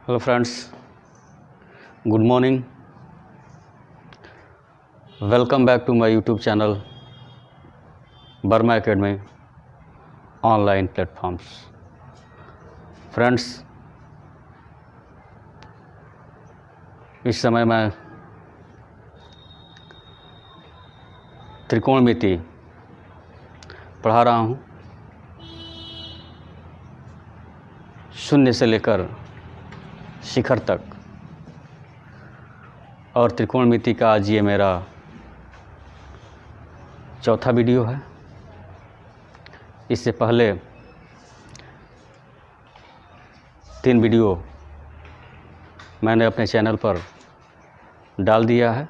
Hello friends, good morning. Welcome back to my YouTube channel Burma Academy online platforms. Friends, इस समय मैं त्रिकोणमिति पढ़ा रहा हूँ। शून्य से लेकर शिखर तक, और त्रिकोणमिति का आज ये मेरा चौथा वीडियो है। इससे पहले 3 वीडियो मैंने अपने चैनल पर डाल दिया है।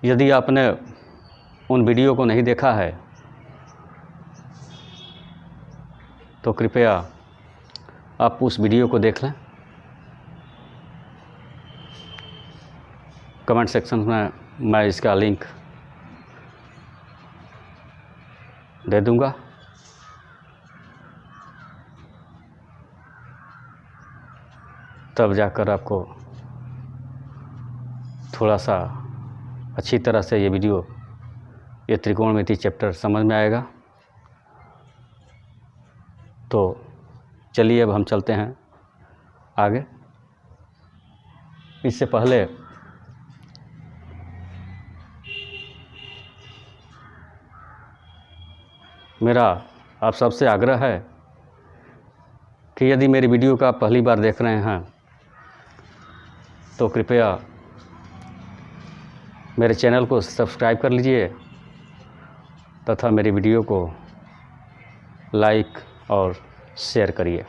यदि आपने उन वीडियो को नहीं देखा है तो कृपया आप उस वीडियो को देख लें। कमेंट सेक्शन में मैं इसका लिंक दे दूंगा। तब जाकर आपको थोड़ा सा अच्छी तरह से ये वीडियो, ये त्रिकोणमिति चैप्टर समझ में आएगा। तो चलिए अब हम चलते हैं आगे। इससे पहले मेरा आप सबसे आग्रह है कि यदि मेरी वीडियो का आप पहली बार देख रहे हैं तो कृपया मेरे चैनल को सब्सक्राइब कर लीजिए तथा मेरी वीडियो को लाइक और शेयर करिए।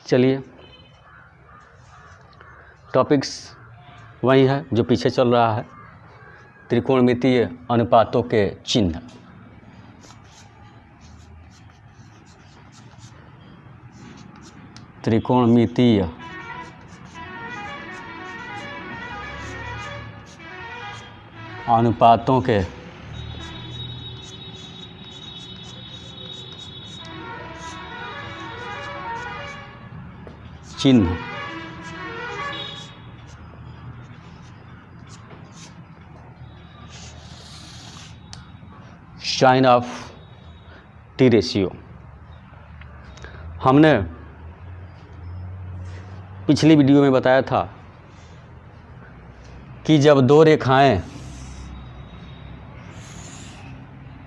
चलिए, टॉपिक्स वही है जो पीछे चल रहा है, त्रिकोणमितीय अनुपातों के चिन्ह। त्रिकोणमितीय अनुपातों के चिन्ह। Sign of T ratio. हमने पिछली वीडियो में बताया था कि जब दो रेखाएं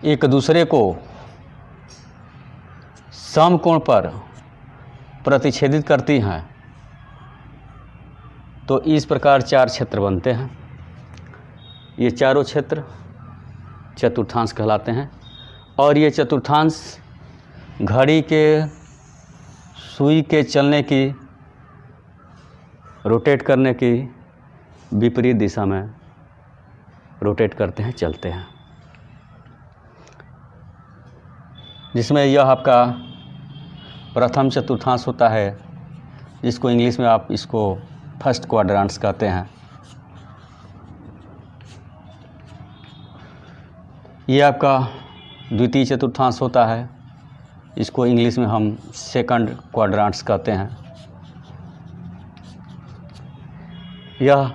एक दूसरे को समकोण पर प्रतिच्छेदित करती हैं तो इस प्रकार 4 क्षेत्र बनते हैं। ये चारों क्षेत्र चतुर्थांश कहलाते हैं, और ये चतुर्थांश घड़ी के सुई के चलने की, रोटेट करने की विपरीत दिशा में रोटेट करते हैं, चलते हैं। जिसमें यह आपका प्रथम चतुर्थांश होता है, जिसको इंग्लिश में आप इसको फर्स्ट क्वाड्रेंट्स कहते हैं। ये आपका द्वितीय चतुर्थांश होता है, इसको इंग्लिश में हम सेकंड क्वाड्रेंट्स कहते हैं। यह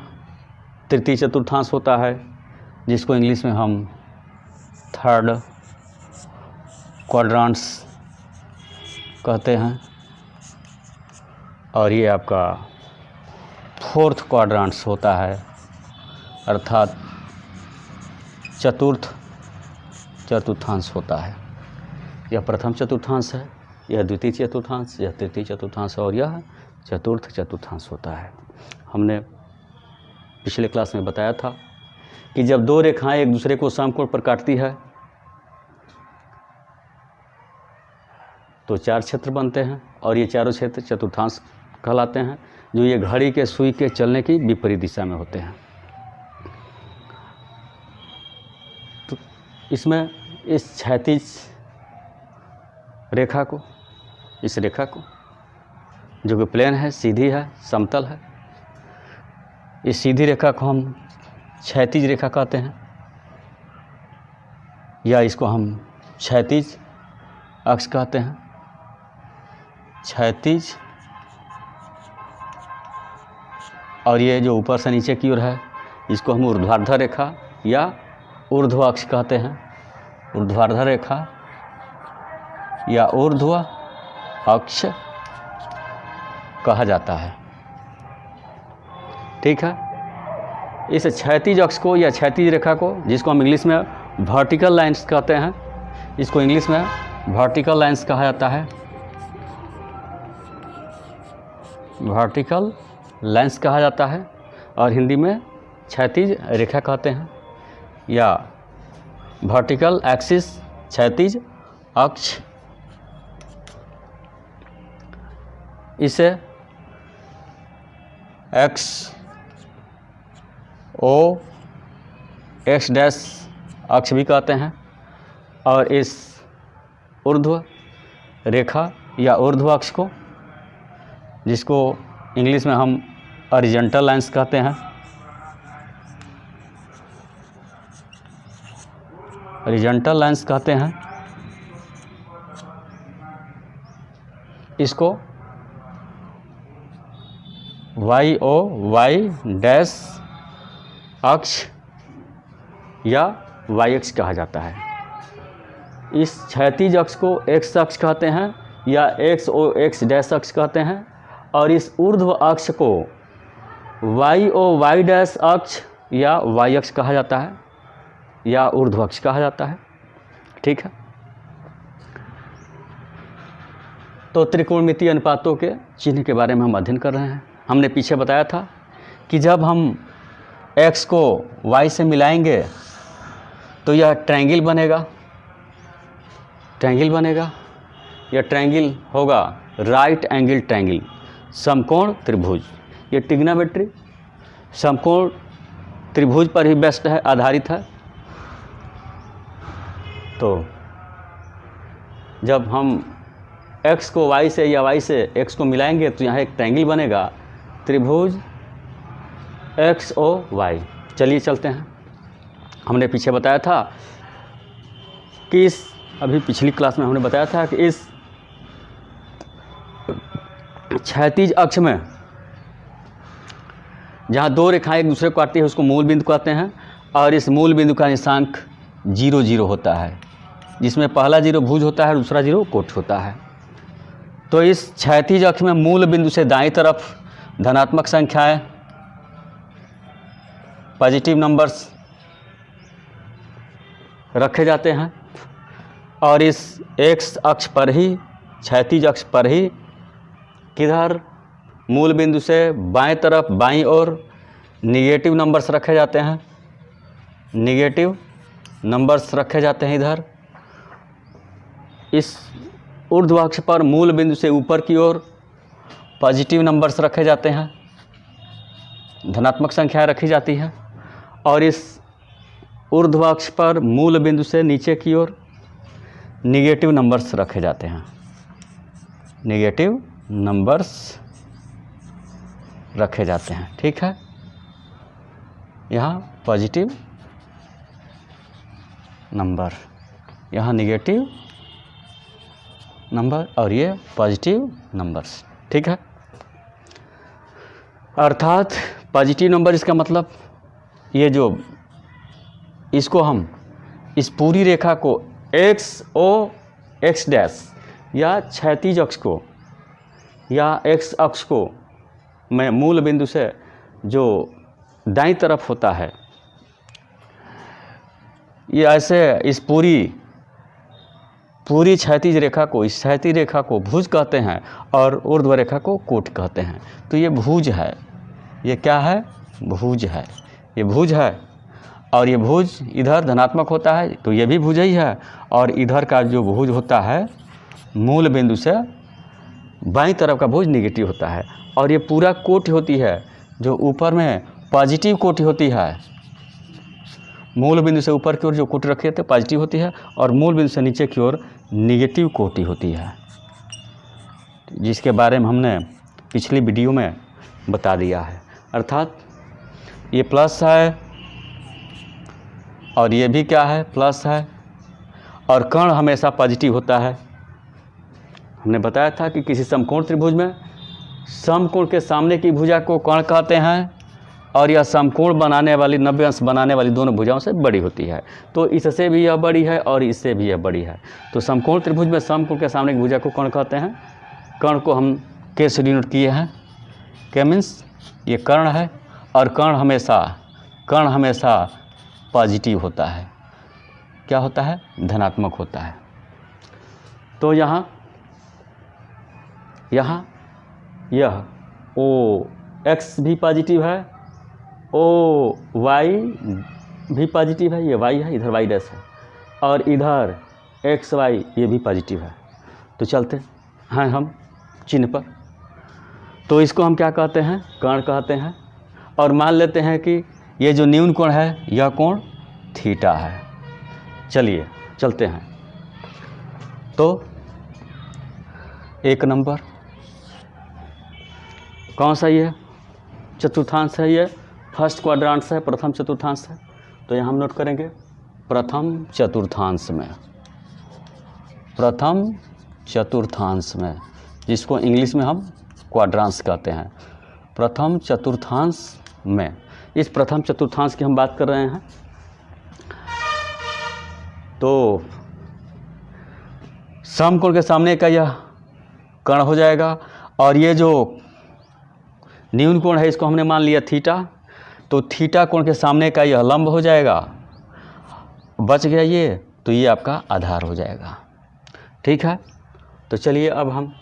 तृतीय चतुर्थांश होता है, जिसको इंग्लिश में हम थर्ड क्वाड्रेंट्स कहते हैं। और ये आपका फोर्थ क्वाड्रेंट्स होता है, अर्थात चतुर्थ चतुर्थांश होता है। यह प्रथम चतुर्थांश है, यह द्वितीय चतुर्थांश, यह तृतीय चतुर्थांश, और यह चतुर्थ चतुर्थांश होता है। हमने पिछले क्लास में बताया था कि जब दो रेखाएं एक दूसरे को समकोण पर काटती है तो 4 क्षेत्र बनते हैं, और ये चारों क्षेत्र चतुर्थांश कहलाते हैं, जो ये घड़ी के सुई के चलने की विपरीत दिशा में होते हैं। तो इसमें इस क्षैतिज रेखा को, इस रेखा को जो कि प्लेन है, सीधी है, समतल है, इस सीधी रेखा को हम क्षैतिज रेखा कहते हैं, या इसको हम क्षैतिज अक्ष कहते हैं। क्षैतिज और ये जो ऊपर से नीचे की ओर है इसको हम ऊर्ध्वाधर रेखा या ऊर्ध्व अक्ष कहते हैं। ऊर्ध्वाधर रेखा या ऊर्ध्व अक्ष कहा जाता है। ठीक है, इस क्षैतिज अक्ष को या क्षैतिज रेखा को, जिसको हम इंग्लिश में वर्टिकल लाइंस कहते हैं, इसको इंग्लिश में वर्टिकल लाइंस कहा जाता है। वर्टिकल लाइंस कहा जाता है और हिंदी में क्षैतिज रेखा कहते हैं या वर्टिकल एक्सिस, क्षैतिज अक्ष। इसे एक्स ओ एक्स डैश अक्ष भी कहते हैं और इस ऊर्ध्व रेखा या ऊर्ध्व अक्ष को, जिसको इंग्लिश में हम हॉरिजॉन्टल लाइंस कहते हैं, हॉरिजॉन्टल लाइंस कहते हैं, इसको वाई ओ वाई डैश अक्ष या वाई अक्ष कहा जाता है। इस क्षैतिज अक्ष को एक्स अक्ष कहते हैं या एक्स ओ एक्स डैश अक्ष कहते हैं और इस ऊर्ध्व अक्ष को वाई ओ वाई डैश अक्ष या वाई अक्ष कहा जाता है या ऊर्ध्व अक्ष कहा जाता है। ठीक है, तो त्रिकोणमितीय अनुपातों के चिन्ह के बारे में हम अध्ययन कर रहे हैं। हमने पीछे बताया था कि जब हम x को y से मिलाएंगे तो यह ट्रायंगल बनेगा। ट्रायंगल बनेगा, यह ट्रायंगल होगा राइट एंगल ट्रायंगल, समकोण त्रिभुज। ये ट्रिग्नोमेट्री समकोण त्रिभुज पर ही बेस्ट है, आधारित है। तो जब हम x को y से या y से x को मिलाएंगे तो यहाँ एक ट्रायंगल बनेगा, त्रिभुज एक्स ओ वाई। चलिए चलते हैं। हमने पीछे बताया था कि अभी पिछली क्लास में हमने बताया था कि इस क्षैतिज अक्ष में जहाँ दो रेखाएं एक दूसरे को काटती है उसको मूल बिंदु कहते हैं और इस मूल बिंदु का निशांक 0 0 होता है, जिसमें पहला 0 भुज होता है, दूसरा 0 कोट होता है। तो इस क्षैतिज अक्ष में मूल बिंदु से दाईं तरफ धनात्मक संख्याएं, पॉजिटिव नंबर्स रखे जाते हैं और इस एक्स अक्ष पर ही, क्षैतिज अक्ष पर ही किधर मूल बिंदु से बाएं तरफ बाईं ओर निगेटिव नंबर्स रखे जाते हैं। निगेटिव नंबर्स रखे जाते हैं इधर। इस ऊर्ध्व अक्ष पर मूल बिंदु से ऊपर की ओर पॉजिटिव नंबर्स रखे जाते हैं, धनात्मक संख्या रखी जाती है और इस ऊर्ध्व अक्ष पर मूल बिंदु से नीचे की ओर निगेटिव नंबर्स रखे जाते हैं। निगेटिव नंबर्स रखे जाते हैं। ठीक है, यहाँ पॉजिटिव नंबर, यहाँ निगेटिव नंबर और ये पॉजिटिव नंबर्स। ठीक है, अर्थात पॉजिटिव नंबर, इसका मतलब ये जो इसको हम इस पूरी रेखा को एक्स ओ एक्स डैश या क्षैतिज अक्ष को या एक्स अक्ष को मैं मूल बिंदु से जो दाईं तरफ होता है, ये ऐसे इस पूरी क्षैतिज रेखा को, इस क्षैतिज रेखा को भुज कहते हैं और ऊर्ध्व रेखा को कोट कहते हैं। तो ये भुज है, ये क्या है? भुज है। ये भुज है और ये भुज इधर धनात्मक होता है तो ये भी भुज ही है और इधर का जो भुज होता है मूल बिंदु से बाईं तरफ का भुज निगेटिव होता है और ये पूरा कोटि होती है, जो ऊपर में पॉजिटिव कोटि होती है। मूल बिंदु से ऊपर की ओर जो कोटि रखी थे पॉजिटिव होती है और मूल बिंदु से नीचे की ओर निगेटिव कोटि होती है, जिसके बारे में हमने पिछली वीडियो में बता दिया है। अर्थात ये प्लस है और ये भी क्या है? प्लस है और कर्ण हमेशा पॉजिटिव होता है हमने बताया था कि किसी समकोण त्रिभुज में समकोण के सामने की भुजा को कर्ण कहते हैं और यह समकोण बनाने वाली 90 अंश बनाने वाली दोनों भुजाओं से बड़ी होती है। तो इससे भी यह बड़ी है और इससे भी यह बड़ी है। तो समकोण त्रिभुज में समकोण के सामने की भुजा को कर्ण कहते हैं। कर्ण को हम के से डिनोट किए हैं। के मीन्स ये कर्ण है और कर्ण हमेशा पॉजिटिव होता है। क्या होता है? धनात्मक होता है। तो यहाँ यह ओ एक्स भी पॉजिटिव है, ओ वाई भी पॉजिटिव है, ये वाई है, इधर वाई डैश है, और इधर एक्स वाई ये भी पॉजिटिव है। तो चलते हैं हम चिन्ह पर। तो इसको हम क्या कहते हैं? कर्ण कहते हैं। और मान लेते हैं कि ये जो न्यून कोण है यह कोण थीटा है। चलिए चलते हैं। तो एक नंबर कौन सा ये चतुर्थांश है? ये फर्स्ट क्वाड्रांट है, प्रथम चतुर्थांश है। तो यहाँ हम नोट करेंगे प्रथम चतुर्थांश में, जिसको इंग्लिश में हम क्वाड्रांस कहते हैं। प्रथम चतुर्थांश में, इस प्रथम चतुर्थांश की हम बात कर रहे हैं। तो समकोण के सामने का यह कर्ण हो जाएगा और ये जो न्यून कोण है इसको हमने मान लिया थीटा। तो थीटा कोण के सामने का यह लंब हो जाएगा। बच गया ये, तो ये आपका आधार हो जाएगा। ठीक है। तो चलिए अब हम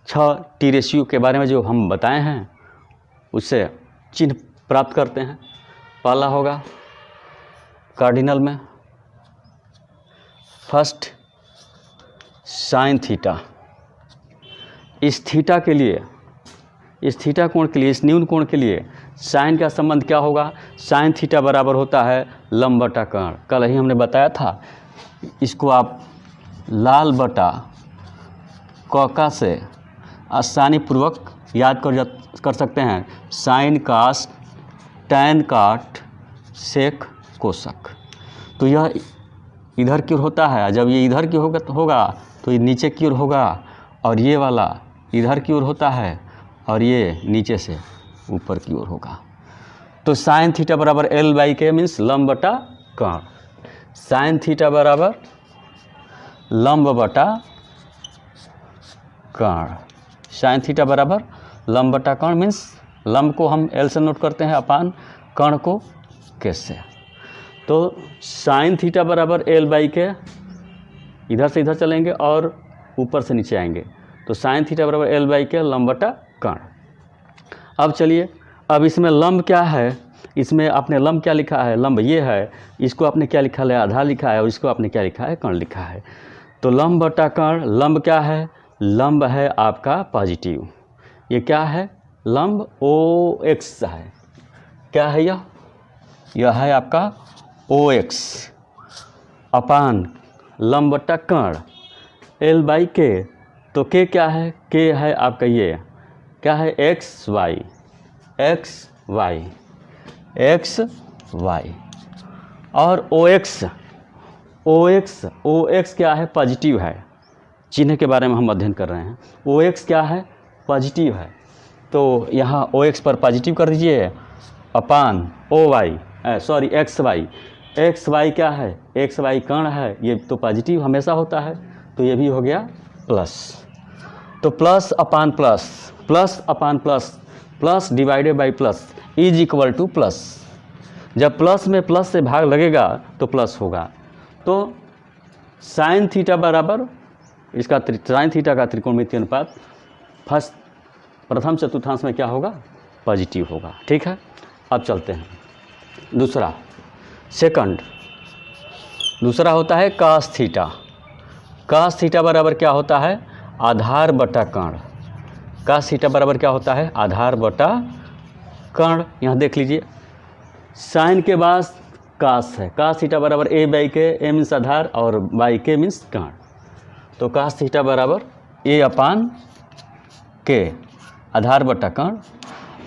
6 टी रेशियो के बारे में जो हम बताए हैं उससे चिन्ह प्राप्त करते हैं। पहला होगा कार्डिनल में फर्स्ट साइन थीटा। इस थीटा के लिए, इस थीटा कोण के लिए, इस न्यून कोण के लिए साइन का संबंध क्या होगा? साइन थीटा बराबर होता है लंब बटा कर्ण। कल ही हमने बताया था। इसको आप लाल बटा कौका से आसानी पूर्वक याद कर सकते हैं। साइन कास टैन काट सेक कोसक। तो यह इधर की ओर होता है। जब ये इधर की होगा तो ये नीचे की ओर होगा, और ये वाला इधर की ओर होता है और ये नीचे से ऊपर की ओर होगा। तो साइन थीटा बराबर एल बाई के मीन्स लंब बटा कर्ण। साइन थीटा बराबर लंब बटा कर्ण। साइन थीटा बराबर लंब बटा कर्ण मीन्स लंब को हम एल से नोट करते हैं अपान कर्ण को के से। तो साइन थीटा बराबर एल बाई के, इधर से इधर चलेंगे और ऊपर से नीचे आएंगे। तो साइन थीटा बराबर एल बाई के लंब बटा कर्ण। अब चलिए, अब इसमें लंब क्या है? इसमें आपने लंब क्या लिखा है? लंब ये है। इसको आपने क्या लिखा है? आधार लिखा है। और इसको आपने क्या लिखा है? कर्ण लिखा है। तो लंब बटा कर्ण, लंब क्या है? लंब है आपका पॉजिटिव। ये क्या है? लंब ओ एक्स है। क्या है यह? यह है आपका ओ एक्स अपान लंब बटा कर्ण एल बाई के। तो के क्या है? के है आपका ये क्या है? X Y, x Y, x Y. और O X, O X, O X क्या है? पॉजिटिव है। चिन्ह के बारे में हम अध्ययन कर रहे हैं। ओ एक्स क्या है? पॉजिटिव है। तो यहाँ ओ एक्स पर पॉजिटिव कर दीजिए upon O y, sorry x Y. X y क्या है? एक्स वाई कर्ण है, ये तो पॉजिटिव हमेशा होता है। तो ये भी हो गया प्लस। तो plus upon plus, plus upon plus, plus divided by plus is equal to plus. जब प्लस में प्लस से भाग लगेगा तो प्लस होगा। तो साइन थीटा बराबर इसका साइन थीटा का त्रिकोणमितीय अनुपात फर्स्ट प्रथम चतुर्थांश में क्या होगा? पॉजिटिव होगा। ठीक है। अब चलते हैं दूसरा, सेकंड। दूसरा होता है कास थीटा। कास थीटा बराबर क्या होता है? आधार बटा कर्ण। कास थीटा बराबर क्या होता है? आधार बटा कर्ण। यहाँ देख लीजिए, साइन के बाद कास है। कास थीटा बराबर ए बाई के, ए मीन्स आधार और बाई के मीन्स कर्ण। तो कास थीटा बराबर ए अपान के, आधार बटा कर्ण।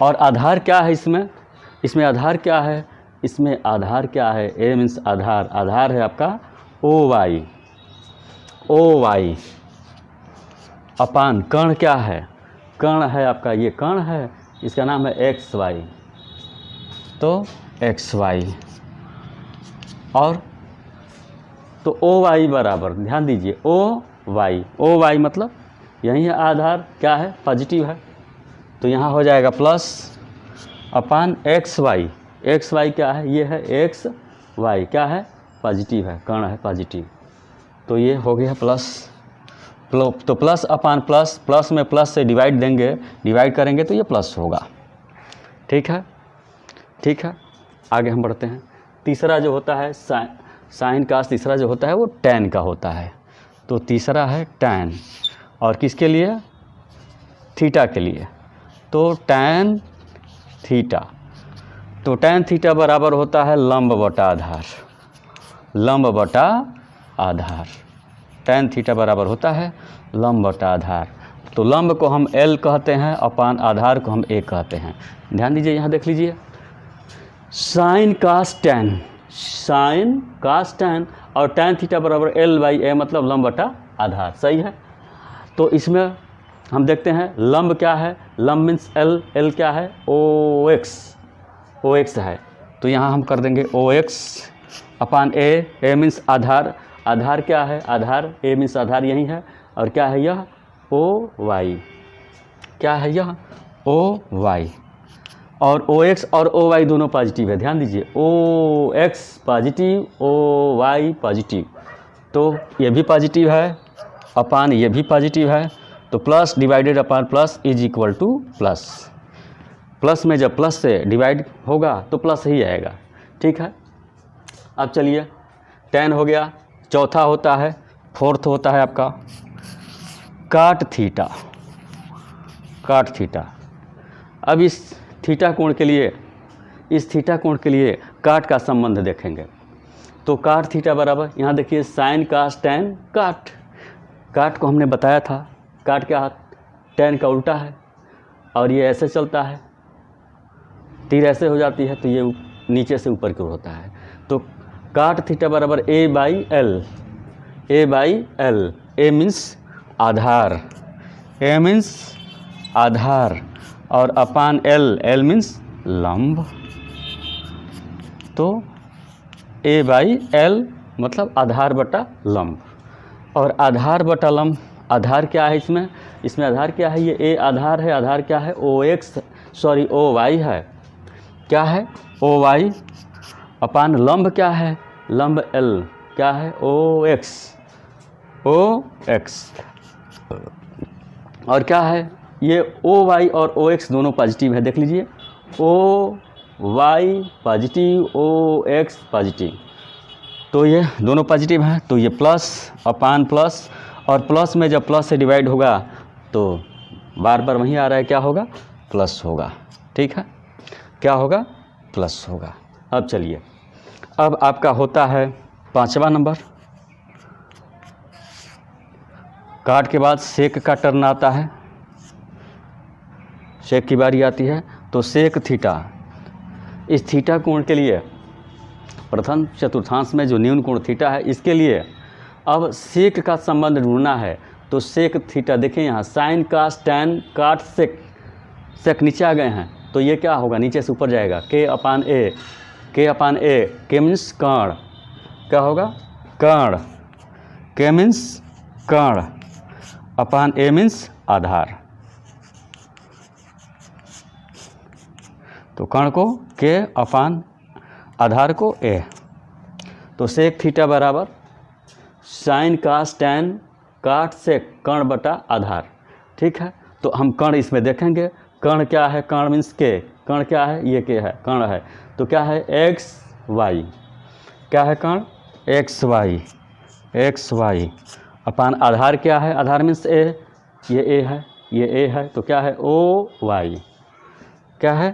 और आधार क्या है इसमें? इसमें आधार क्या है? इसमें आधार क्या है? ए मीन्स आधार, आधार है आपका ओ वाई, ओ वाई। अपान कर्ण क्या है, कर्ण है आपका, ये कर्ण है, इसका नाम है एक्स वाई, तो एक्स वाई। और तो ओ वाई बराबर, ध्यान दीजिए, ओ वाई मतलब यही है आधार, क्या है, पॉजिटिव है, तो यहाँ हो जाएगा प्लस अपान एक्स वाई क्या है, ये है एक्स वाई, क्या है, पॉजिटिव है, कर्ण है पॉजिटिव, तो ये हो गया प्लस। तो प्लस अपान प्लस, प्लस में प्लस से डिवाइड देंगे, डिवाइड करेंगे तो ये प्लस होगा। ठीक है, ठीक है, आगे हम बढ़ते हैं। तीसरा जो होता है साइन का, तीसरा जो होता है वो टैन का होता है। तो तीसरा है टैन, और किसके लिए, थीटा के लिए। तो टैन थीटा, तो टैन थीटा बराबर होता है लंब बटा आधार, लंब बटा आधार। टैन थीटा बराबर होता है लंब बटा आधार। तो लंब को हम L कहते हैं, अपान आधार को हम A कहते हैं। ध्यान दीजिए, यहाँ देख लीजिए, sign cos tan, sign cos tan और टैन थीटा बराबर L बाई A, मतलब लंब बटा आधार, सही है। तो इसमें हम देखते हैं लंब क्या है, लंब मीन्स L क्या है, OX है, तो यहाँ हम कर देंगे OX अपान A मीन्स आधार, आधार क्या है, आधार A मीन्स आधार यही है, और क्या है यह OY, क्या है यह OY, और OX और OY दोनों पॉजिटिव है। ध्यान दीजिए, OX पॉजिटिव, OY पॉजिटिव, तो ये भी पॉजिटिव है, अपान ये भी पॉजिटिव है, तो plus divided upon plus is equal to plus. Plus में जब प्लस से डिवाइड होगा तो प्लस ही आएगा। ठीक है, अब चलिए, टैन हो गया। चौथा होता है, फोर्थ होता है आपका काट थीटा, काट थीटा। अब इस थीटा कोण के लिए, इस थीटा कोण के लिए काट का संबंध देखेंगे। तो काट थीटा बराबर, यहाँ देखिए साइन कास टैन काट, काट को हमने बताया था, काट क्या, टैन का उल्टा है, और ये ऐसे चलता है, तीर ऐसे हो जाती है, तो ये नीचे से ऊपर की ओर होता है। तो काट थीटा बराबर A by L, A by L, A means आधार, A मीन्स आधार, और अपान L मीन्स लंब, तो A बाई L मतलब आधार बटा लंब, और आधार बटा लंब, आधार क्या है इसमें, इसमें आधार क्या है, ये A आधार है, आधार क्या है OY है, क्या है OY, अपान लंब क्या है, लंब L क्या है OX, और क्या है ये OY और OX दोनों पॉजिटिव है। देख लीजिए, OY पॉजिटिव, OX पॉजिटिव, तो ये दोनों पॉजिटिव हैं, तो ये प्लस अपान प्लस, और प्लस में जब प्लस से डिवाइड होगा तो बार बार वहीं आ रहा है, क्या होगा, प्लस होगा। ठीक है, क्या होगा, प्लस होगा। अब चलिए, अब आपका होता है पांचवा नंबर, काट के बाद सेक का टर्न आता है, सेक की बारी आती है। तो सेक थीटा, इस थीटा कोण के लिए प्रथम चतुर्थांश में जो न्यून कोण थीटा है, इसके लिए अब सेक का संबंध ढूंढना है। तो सेक थीटा, देखें यहाँ साइन कास टैन काट सेक, सेक नीचे आ गए हैं, तो ये क्या होगा, नीचे से ऊपर जाएगा, K upon A, K means कर्ण, क्या होगा, कर्ण, K मीन्स कर्ण, अपान A मीन्स आधार, तो कर्ण को K अपान आधार को A। तो सेक थीटा बराबर sine cos tan cot sec कर्ण बटा आधार। ठीक है, तो हम कर्ण इसमें देखेंगे, कर्ण क्या है, कर्ण मीन्स K, कर्ण क्या है, ये K है, कर्ण है, तो क्या है XY, क्या है कर्ण XY, अपान आधार क्या है, आधार मीन्स A, ये A है, ये A है, तो क्या है OY, क्या है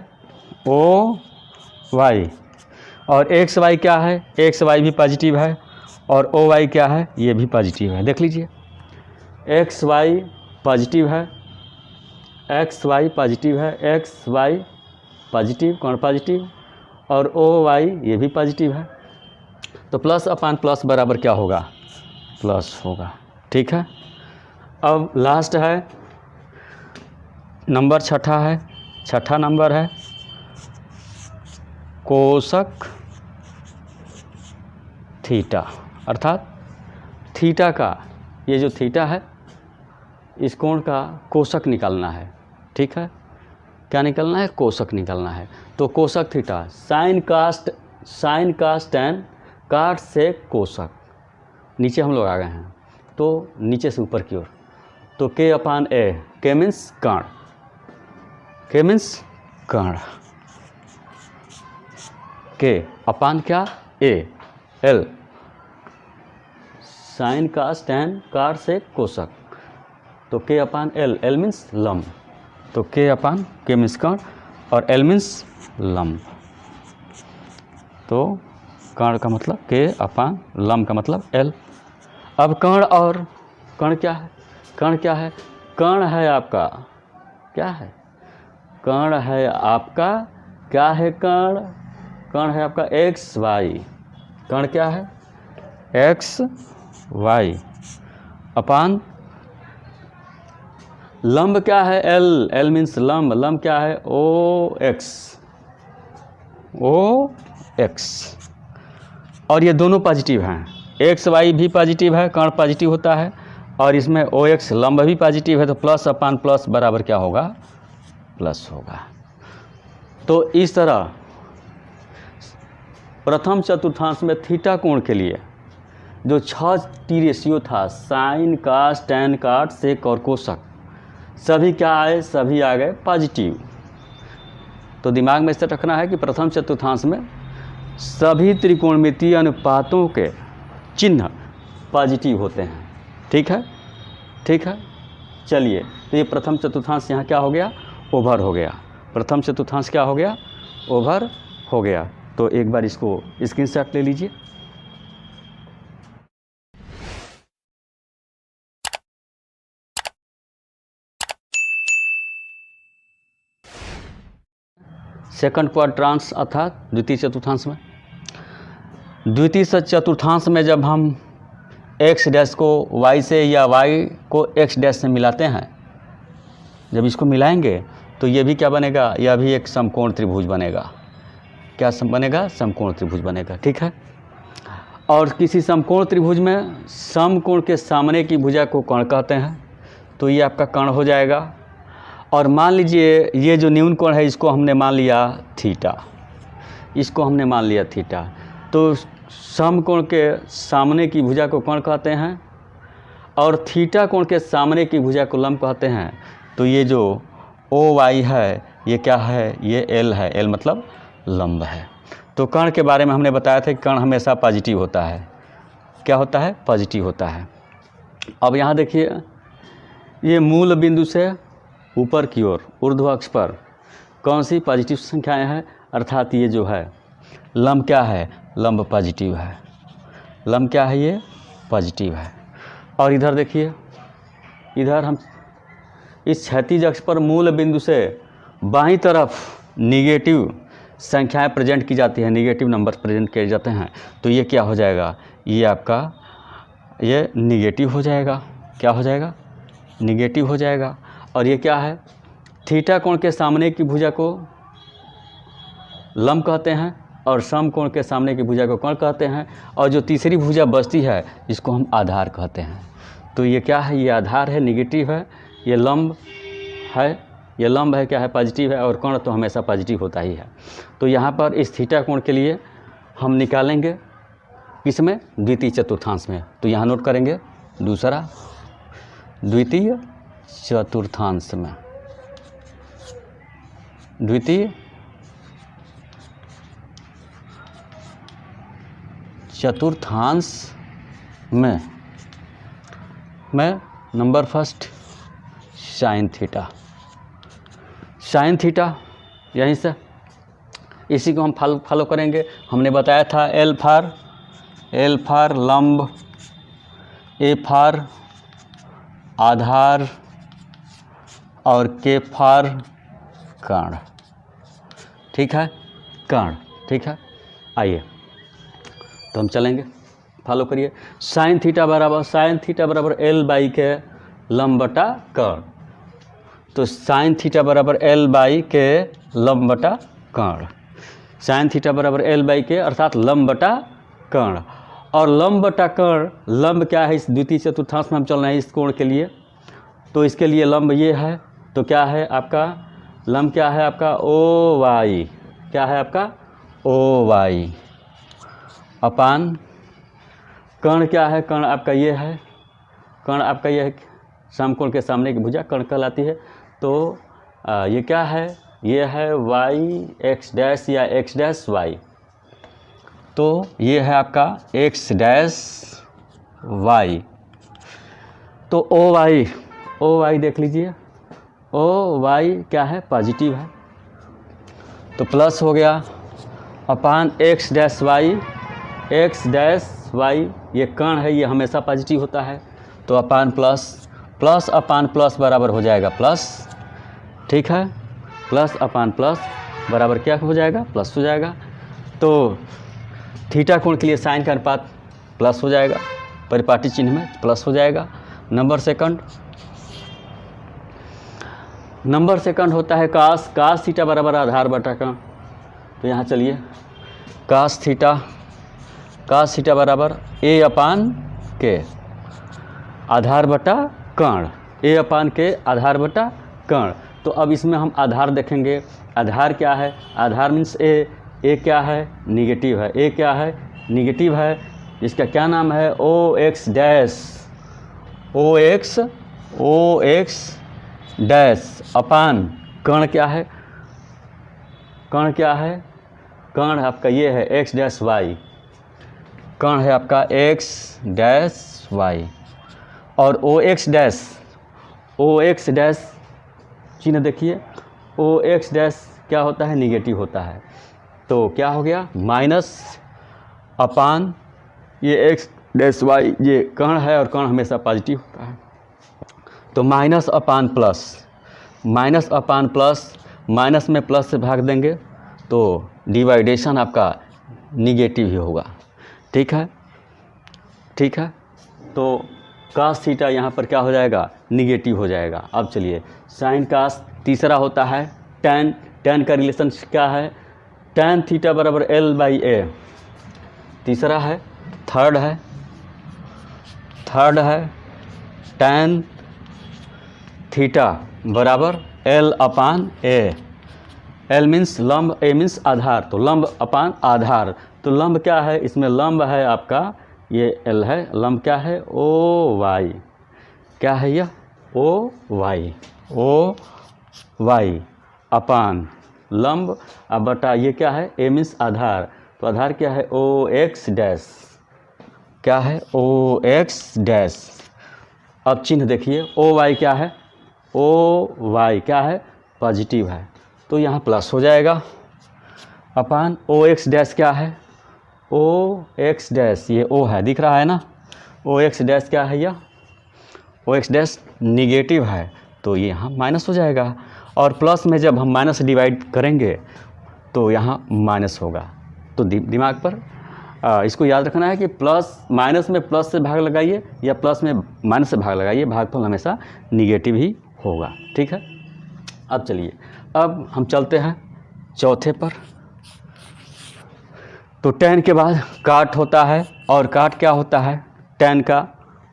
OY, और XY क्या है, XY भी पॉजिटिव है, और OY क्या है, ये भी पॉजिटिव है। देख लीजिए, XY पॉजिटिव है, XY पॉजिटिव है, XY पॉजिटिव, कौन पॉजिटिव, और OY ये भी पॉजिटिव है, तो प्लस अपान प्लस बराबर क्या होगा, प्लस होगा। ठीक है, अब लास्ट है नंबर छठा नंबर है कोसक थीटा, अर्थात थीटा का, ये जो थीटा है इस कोण का कोसक निकालना है। ठीक है, क्या निकालना है? कोसक निकालना है। तो कोसक थीटा, साइन कास्ट टैन काट से कोसक, नीचे हम लोग आ गए हैं तो नीचे से ऊपर की ओर, तो के अपान ए, के मीन्स कर्ण, के मीन्स कर्ण, के अपान क्या? ए, एल, साइन कास्ट टैन काट से कोसक, तो के अपान एल, एल मीन्स लंब, तो के अपान के मीन्स कर्ण और एल मीन्स लंब, तो कर्ण का मतलब के अपान लंब का मतलब एल। अब कर्ण और कर्ण क्या है? कर्ण क्या है? कर्ण है आपका, क्या है? कर्ण है आपका, क्या है कर्ण? कर्ण है आपका एक्स वाई, कर्ण क्या है? एक्स वाई अपान लंब क्या है? एल, एल मीन्स लंब, लंब क्या है? ओ एक्स, ओ एक्स, और ये दोनों पॉजिटिव हैं, एक्स वाई भी पॉजिटिव है, कर्ण पॉजिटिव होता है, और इसमें ओ एक्स लंब भी पॉजिटिव है, तो प्लस अपान प्लस बराबर क्या होगा? प्लस होगा। तो इस तरह प्रथम चतुर्थांश में थीटा कोण के लिए जो 6T रेशियो था, साइन कास टैन काट सेक और कोसक, सभी क्या आए? सभी आ गए पॉजिटिव। तो दिमाग में इसे रखना है कि प्रथम चतुर्थांश में सभी त्रिकोणमितीय अनुपातों के चिन्ह पॉजिटिव होते हैं। ठीक है, ठीक है। चलिए, तो ये प्रथम चतुर्थांश यहाँ क्या हो गया? ओवर हो गया। प्रथम चतुर्थांश क्या हो गया? ओवर हो गया। तो एक बार इसको स्क्रीनशॉट ले लीजिए। सेकंड क्वाड्रांश अर्थात द्वितीय चतुर्थांश में, द्वितीय चतुर्थांश में जब हम x डैश को y से या y को x डैश से मिलाते हैं, जब इसको मिलाएंगे तो ये भी क्या बनेगा? यह भी एक समकोण त्रिभुज बनेगा। क्या बनेगा? समकोण त्रिभुज बनेगा। ठीक है। और किसी समकोण त्रिभुज में समकोण के सामने की भुजा को कर्ण कहते हैं, तो ये आपका कर्ण हो जाएगा। और मान लीजिए ये जो न्यून कोण है इसको हमने मान लिया थीटा, इसको हमने मान लिया थीटा, तो समकोण के सामने की भुजा को कर्ण कहते हैं और थीटा कोण के सामने की भुजा को लंब कहते हैं। तो ये जो ओ वाई है ये क्या है? ये एल है, एल मतलब लंब है। तो कर्ण के बारे में हमने बताया था कि कर्ण हमेशा पॉजिटिव होता है। क्या होता है? पॉजिटिव होता है। अब यहाँ देखिए, ये मूल बिंदु से ऊपर की ओर ऊर्ध्व अक्ष पर कौन सी पॉजिटिव संख्याएं हैं? अर्थात ये जो है लंब क्या है? लंब पॉजिटिव है। लंब क्या है? ये पॉजिटिव है। और इधर देखिए, इधर हम इस क्षैतिज अक्ष पर मूल बिंदु से बाईं तरफ निगेटिव संख्याएं प्रेजेंट की जाती हैं, निगेटिव नंबर प्रेजेंट किए जाते हैं। तो ये क्या हो जाएगा? ये आपका ये निगेटिव हो जाएगा। क्या हो जाएगा? निगेटिव हो जाएगा। और ये क्या है? थीटा कोण के सामने की भुजा को लंब कहते हैं और समकोण के सामने की भुजा को कर्ण कहते हैं, और जो तीसरी भुजा बचती है इसको हम आधार कहते हैं। तो ये क्या है? ये आधार है, निगेटिव है, ये लंब है, ये लंब है, क्या है? पॉजिटिव है। और कर्ण तो हमेशा पॉजिटिव होता ही है। तो यहाँ पर इस थीटा कोण के लिए हम निकालेंगे किसमें? द्वितीय चतुर्थांश में। तो यहाँ नोट करेंगे दूसरा द्वितीय चतुर्थांश में, द्वितीय चतुर्थांश में number first sine theta. Sine theta यहीं से इसी को हम फॉलो करेंगे। हमने बताया था एल फार लंब, ए फार आधार और के फार कर्ण। ठीक है, कर्ण। ठीक है, आइए तो हम चलेंगे, फॉलो करिए। साइन थीटा बराबर एल बाई के लंब बटा कर्ण। तो साइन थीटा बराबर एल बाई के लंब बटा कर्ण, साइन थीटा बराबर एल बाई के अर्थात लंब बटा कर्ण। और लंब बटा कर्ण, लंब क्या है इस द्वितीय चतुर्थांश में हम चल रहे हैं इस कोण के लिए, तो इसके लिए लंब ये है, तो क्या है आपका लंब, क्या है आपका ओ वाई, क्या है आपका ओ वाई अपान कर्ण, क्या है कर्ण आपका ये है, कर्ण आपका ये है समकोण के सामने की भुजा कर्ण कहलाती है। तो ये क्या है, ये है वाई एक्स डैश या एक्स डैश वाई, तो ये है आपका एक्स डैश वाई। तो ओ वाई देख लीजिए, ओ वाई क्या है पॉजिटिव है, तो प्लस हो गया अपान एक्स डैश वाई, ये कर्ण है ये हमेशा पॉजिटिव होता है, तो अपान प्लस, प्लस अपान प्लस बराबर हो जाएगा प्लस, ठीक है, प्लस अपान प्लस बराबर क्या हो जाएगा प्लस हो जाएगा। तो थीटा कोण के लिए साइन का अनुपात प्लस हो जाएगा, परिपाटी चिन्ह में प्लस हो जाएगा। नंबर सेकंड होता है कास थीटा बराबर आधार बटा कर्ण। तो यहाँ चलिए कास थीटा बराबर ए अपान के आधार बटा कर्ण, ए अपान के आधार बटा कर्ण। तो अब इसमें हम आधार देखेंगे, आधार क्या है, आधार मीन्स ए क्या है निगेटिव है, ए क्या है निगेटिव है, इसका क्या नाम है ओ एक्स डैश अपान कर्ण क्या है, कर्ण आपका ये है एक्स डैश वाई, कर्ण है आपका एक्स डैश वाई। और ओ एक्स डैश चिन्ह देखिए, ओ एक्स डैश क्या होता है निगेटिव होता है, तो क्या हो गया माइनस अपान ये एक्स डैश वाई, ये कर्ण है और कर्ण हमेशा पॉजिटिव होता है, तो माइनस अपान प्लस, माइनस में प्लस से भाग देंगे तो डिवाइडेशन आपका निगेटिव ही होगा, ठीक है। तो कास थीटा यहाँ पर क्या हो जाएगा निगेटिव हो जाएगा। अब चलिए साइन कास, तीसरा होता है टैन का रिलेशन क्या है, टैन थीटा बराबर एल बाई ए, तीसरा है। थर्ड है टैन थीटा बराबर एल अपान ए, एल मीन्स लंब, ए मीन्स आधार, तो लंब अपान आधार। तो लंब क्या है, इसमें लंब है आपका ये एल है, लंब क्या है ओ वाई, क्या है यह ओ वाई अपान लंब, अब बटा ये क्या है ए मीन्स आधार, तो आधार क्या है ओ एक्स डैश, क्या है ओ एक्स डैश। अब चिन्ह देखिए ओ वाई क्या है, ओ वाई क्या है पॉजिटिव है, तो यहाँ प्लस हो जाएगा अपान ओ एक्स डैश क्या है ओ एक्स डैश, ये ओ है दिख रहा है ना, ओ एक्स डैश क्या है यह ओ एक्स डैश निगेटिव है, तो ये यहाँ माइनस हो जाएगा। और प्लस में जब हम माइनस से डिवाइड करेंगे तो यहाँ माइनस होगा, तो दिमाग पर इसको याद रखना है कि प्लस माइनस में प्लस से भाग लगाइए या प्लस में माइनस से भाग लगाइए, भागफल हमेशा निगेटिव ही होगा, ठीक है। अब चलिए अब हम चलते हैं चौथे पर। तो टैन के बाद काट होता है, और काट क्या होता है टैन का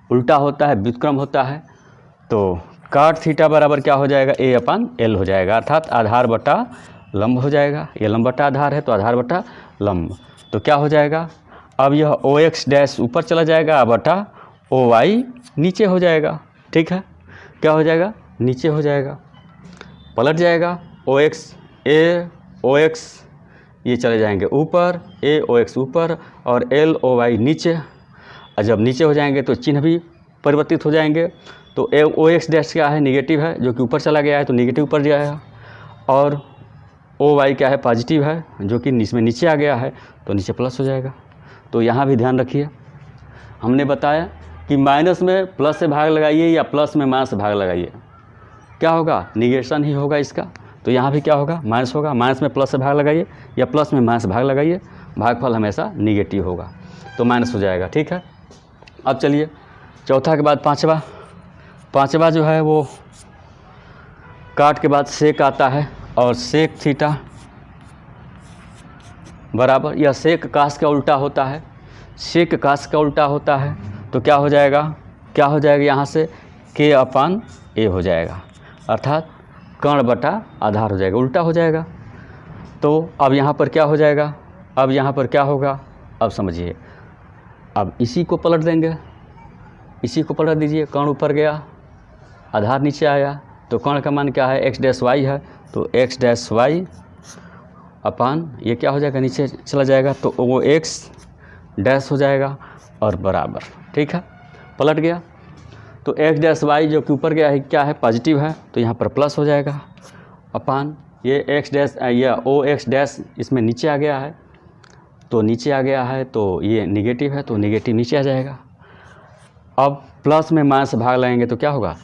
उल्टा होता है, व्युत्क्रम होता है। तो काट थीटा बराबर क्या हो जाएगा ए अपान एल हो जाएगा, अर्थात आधार बटा लंब हो जाएगा, ये लंब बटा आधार है तो आधार बटा लंब, तो क्या हो जाएगा अब यह ओ एक्स डैश ऊपर चला जाएगा बटा ओ वाई नीचे हो जाएगा, ठीक है, क्या हो जाएगा नीचे हो जाएगा, पलट जाएगा ओ एक्स ये चले जाएंगे ऊपर, ए ओ एक्स ऊपर और एल ओ वाई नीचे, और जब नीचे हो जाएंगे तो चिन्ह भी परिवर्तित हो जाएंगे। तो ए ओ एक्स डैश क्या है निगेटिव है, जो कि ऊपर चला गया है तो निगेटिव ऊपर जाएगा, और ओ वाई क्या है पॉजिटिव है, जो कि इसमें नीचे आ गया है तो नीचे प्लस हो जाएगा। तो यहाँ भी ध्यान रखिए, हमने बताया कि माइनस में प्लस से भाग लगाइए या प्लस में माइनस से भाग लगाइए, क्या होगा निगेशन ही होगा इसका। तो यहाँ भी क्या होगा माइनस होगा, माइनस में प्लस से भाग लगाइए या प्लस में माइनस भाग लगाइए, भागफल हमेशा निगेटिव होगा, तो माइनस हो जाएगा, ठीक है। अब चलिए चौथा के बाद पांचवा, पांचवा जो है वो काट के बाद सेक आता है, और सेक थीटा बराबर, यह सेक कास का उल्टा होता है, सेक कास का उल्टा होता है, तो क्या हो जाएगा यहाँ से k अपान a हो जाएगा, अर्थात कर्ण बटा आधार हो जाएगा, उल्टा हो जाएगा। तो अब यहाँ पर क्या हो जाएगा, अब यहाँ पर क्या होगा, अब समझिए, अब इसी को पलट देंगे, इसी को पलट दीजिए, कर्ण ऊपर गया, आधार नीचे आया, तो कर्ण का मान क्या है, x डैश y है, तो x डैश y अपान ये क्या हो जाएगा, नीचे चला जाएगा, तो वो x डैश हो जाएगा और बराबर, ठीक है, पलट गया। तो x डैश y जो कि ऊपर गया है क्या है, पॉजिटिव है, तो यहाँ पर प्लस हो जाएगा, अपान ये x डैश, या ओ एक्स डैश इसमें नीचे आ गया है, तो नीचे आ गया है, तो ये निगेटिव है, तो निगेटिव नीचे आ जाएगा। अब प्लस में माइनस भाग लगाएंगे तो क्या होगा,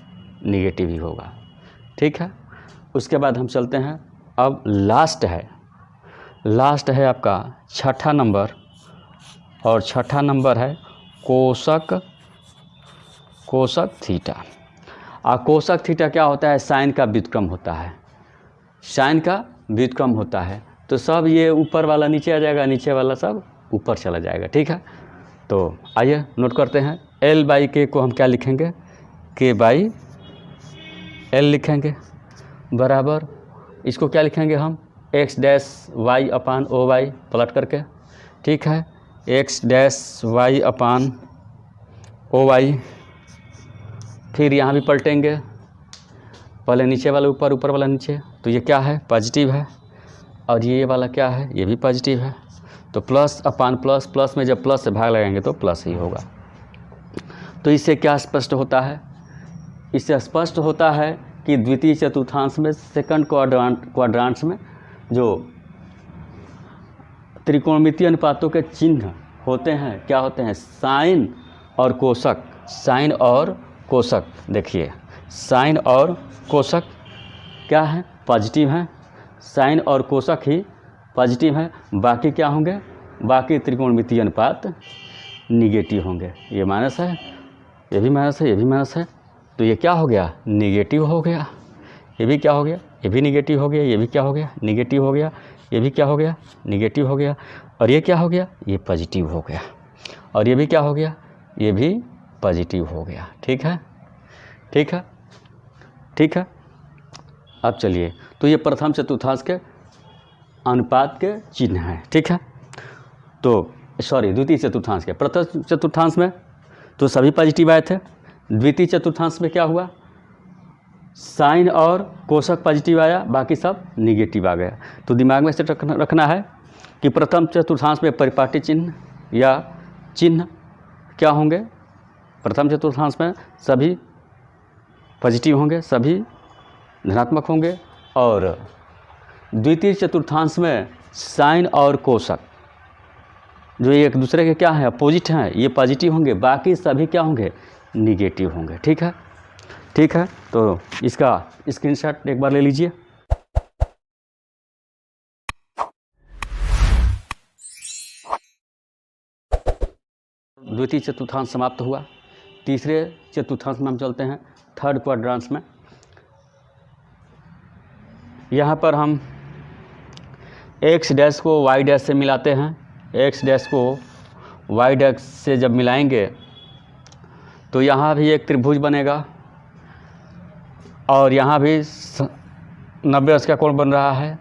निगेटिव ही होगा, ठीक है। उसके बाद हम चलते हैं, अब लास्ट है आपका छठा नंबर, और छठा नंबर है कोसक थीटा। कोसक थीटा क्या होता है, साइन का व्युत्क्रम होता है, साइन का व्युत्क्रम होता है, तो सब ये ऊपर वाला नीचे आ जाएगा, नीचे वाला सब ऊपर चला जाएगा, ठीक है। तो आइए नोट करते हैं, L बाई के को हम क्या लिखेंगे, K बाई L लिखेंगे, बराबर इसको क्या लिखेंगे हम, x डैश y अपान ओ वाई पलट करके, ठीक है, x डैश y अपान ओ वाई, फिर यहाँ भी पलटेंगे, पहले नीचे वाला ऊपर, ऊपर वाला नीचे, तो ये क्या है, पॉजिटिव है, और ये वाला क्या है, ये भी पॉजिटिव है, तो प्लस अपान प्लस, प्लस में जब प्लस से भाग लगाएंगे तो प्लस ही होगा। तो इससे क्या स्पष्ट होता है, इससे स्पष्ट होता है कि द्वितीय चतुर्थांश में सेकंड क्वाड्रांट्स में जो त्रिकोणमितीय अनुपातों के चिन्ह होते हैं, क्या होते हैं, साइन और कोसक, साइन और कोसक, देखिए साइन और कोसक क्या है, पॉजिटिव है, साइन और कोसक ही पॉजिटिव है, बाकी क्या होंगे, बाकी त्रिकोणमितीय अनुपात निगेटिव होंगे। ये माइनस है, ये भी माइनस है, ये भी माइनस है, तो ये क्या हो गया, निगेटिव हो गया, ये भी क्या हो गया, ये भी निगेटिव हो गया, ये भी क्या हो गया, निगेटिव हो गया, ये भी क्या हो गया, निगेटिव हो गया, और ये क्या हो गया, ये पॉजिटिव हो गया, और ये भी क्या हो गया, ये भी पॉजिटिव हो गया, ठीक है, ठीक है, ठीक है। अब चलिए, तो ये प्रथम चतुर्थांश के अनुपात के चिन्ह हैं, ठीक है। तो सॉरी, द्वितीय चतुर्थांश के, प्रथम चतुर्थांश में तो सभी पॉजिटिव आए थे, द्वितीय चतुर्थांश में क्या हुआ, साइन और कोसक पॉजिटिव आया, बाकी सब निगेटिव आ गया। तो दिमाग में से रखना है कि प्रथम चतुर्थांश में परिपाटी चिन्ह या चिन्ह क्या होंगे, प्रथम चतुर्थांश में सभी पॉजिटिव होंगे, सभी धनात्मक होंगे, और द्वितीय चतुर्थांश में साइन और कोसक जो एक दूसरे के क्या है, अपोजिट हैं, ये पॉजिटिव होंगे, बाकी सभी क्या होंगे, निगेटिव होंगे, ठीक है, ठीक है। तो इसका स्क्रीनशॉट एक बार ले लीजिए। द्वितीय चतुर्थांश समाप्त हुआ, तीसरे चतुर्थांश में हम चलते हैं, थर्ड क्वाड्रांट्स में। यहाँ पर हम x डैश को y डैश से मिलाते हैं, x डैश को y डैश से जब मिलाएंगे तो यहाँ भी एक त्रिभुज बनेगा, और यहाँ भी 90 अंश का कोण बन रहा है,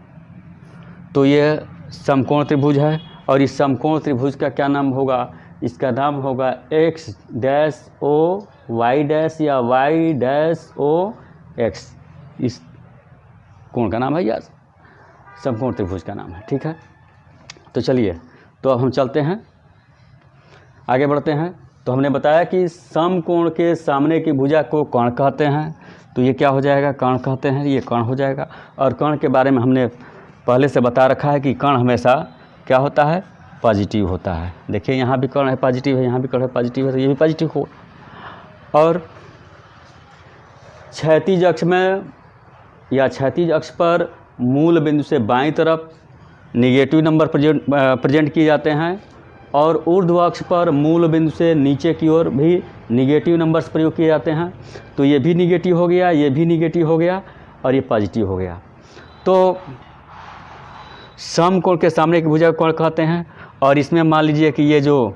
तो ये समकोण त्रिभुज है, और इस समकोण त्रिभुज का क्या नाम होगा, इसका नाम होगा x dash O y dash या y डैश ओ x, इस कोण का नाम है या समकोण त्रिभुज का नाम है, ठीक है। तो चलिए, तो अब हम चलते हैं, आगे बढ़ते हैं। तो हमने बताया कि समकोण के सामने की भुजा को कर्ण कहते हैं, तो ये क्या हो जाएगा, कर्ण कहते हैं, ये कर्ण हो जाएगा। और कर्ण के बारे में हमने पहले से बता रखा है कि कर्ण हमेशा क्या होता है, पॉजिटिव होता है। देखिए यहाँ भी कर्ण है पॉजिटिव है, यहाँ भी कर्ण है पॉजिटिव है, तो ये भी पॉजिटिव हो। और क्षैतिज अक्ष में या क्षैतिज अक्ष पर मूल बिंदु से बाईं तरफ निगेटिव नंबर प्रेजेंट किए जाते हैं, और ऊर्ध्व अक्ष पर मूल बिंदु से नीचे की ओर भी निगेटिव नंबर्स प्रयोग किए जाते हैं। तो ये भी निगेटिव हो गया, ये भी निगेटिव हो गया और ये पॉजिटिव हो गया। तो समकोण के सामने की भुजा को कोण कहते हैं। और इसमें मान लीजिए कि ये जो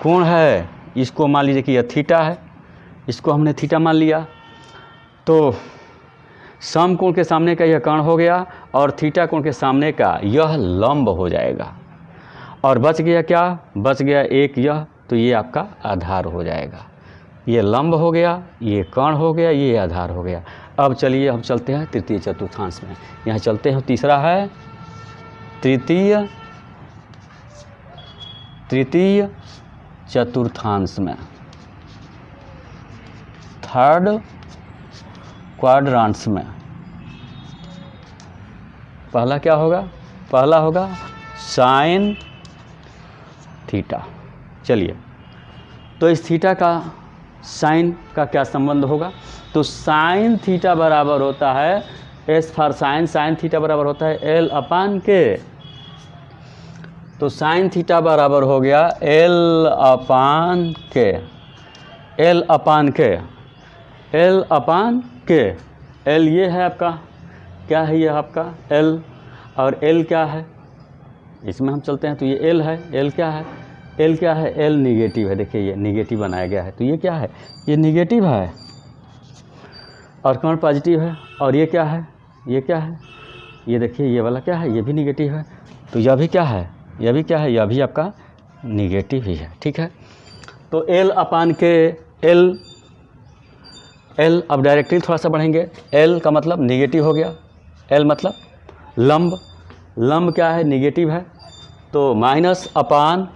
कोण है इसको मान लीजिए कि यह थीटा है, इसको हमने थीटा मान लिया। तो समकोण के सामने का यह कोण हो गया और थीटा कोण के सामने का यह लंब हो जाएगा। और बच गया क्या? बच गया एक यह, तो ये आपका आधार हो जाएगा। ये लंब हो गया, ये कोण हो गया, ये आधार हो गया। अब चलिए हम चलते हैं तृतीय चतुर्थांश में। यहाँ चलते हैं, तीसरा है तृतीय चतुर्थांश में, थर्ड क्वाड्रांट्स में। पहला क्या होगा? पहला होगा साइन थीटा। चलिए, तो इस थीटा का साइन का क्या संबंध होगा? तो साइन थीटा बराबर होता है S for sine, sine theta बराबर होता है एल अपान के। तो साइन थीटा बराबर हो गया एल अपान के, एल अपान के, एल अपान के। एल ये है आपका, क्या है ये आपका एल, और एल क्या है इसमें हम चलते हैं। तो ये एल है, एल क्या है? एल क्या है? एल निगेटिव है। देखिए ये निगेटिव बनाया गया है, तो ये क्या है? ये निगेटिव है। और कोण पॉजिटिव है। और ये क्या है? ये क्या है? ये देखिए ये वाला क्या है? ये भी निगेटिव है। तो यह भी क्या है? यह भी क्या है? यह भी आपका निगेटिव ही है। ठीक है, तो एल अपान के, एल एल अब डायरेक्टली थोड़ा सा बढ़ेंगे। एल का मतलब निगेटिव हो गया, एल मतलब लंब, लंब क्या है? निगेटिव है। तो माइनस अपान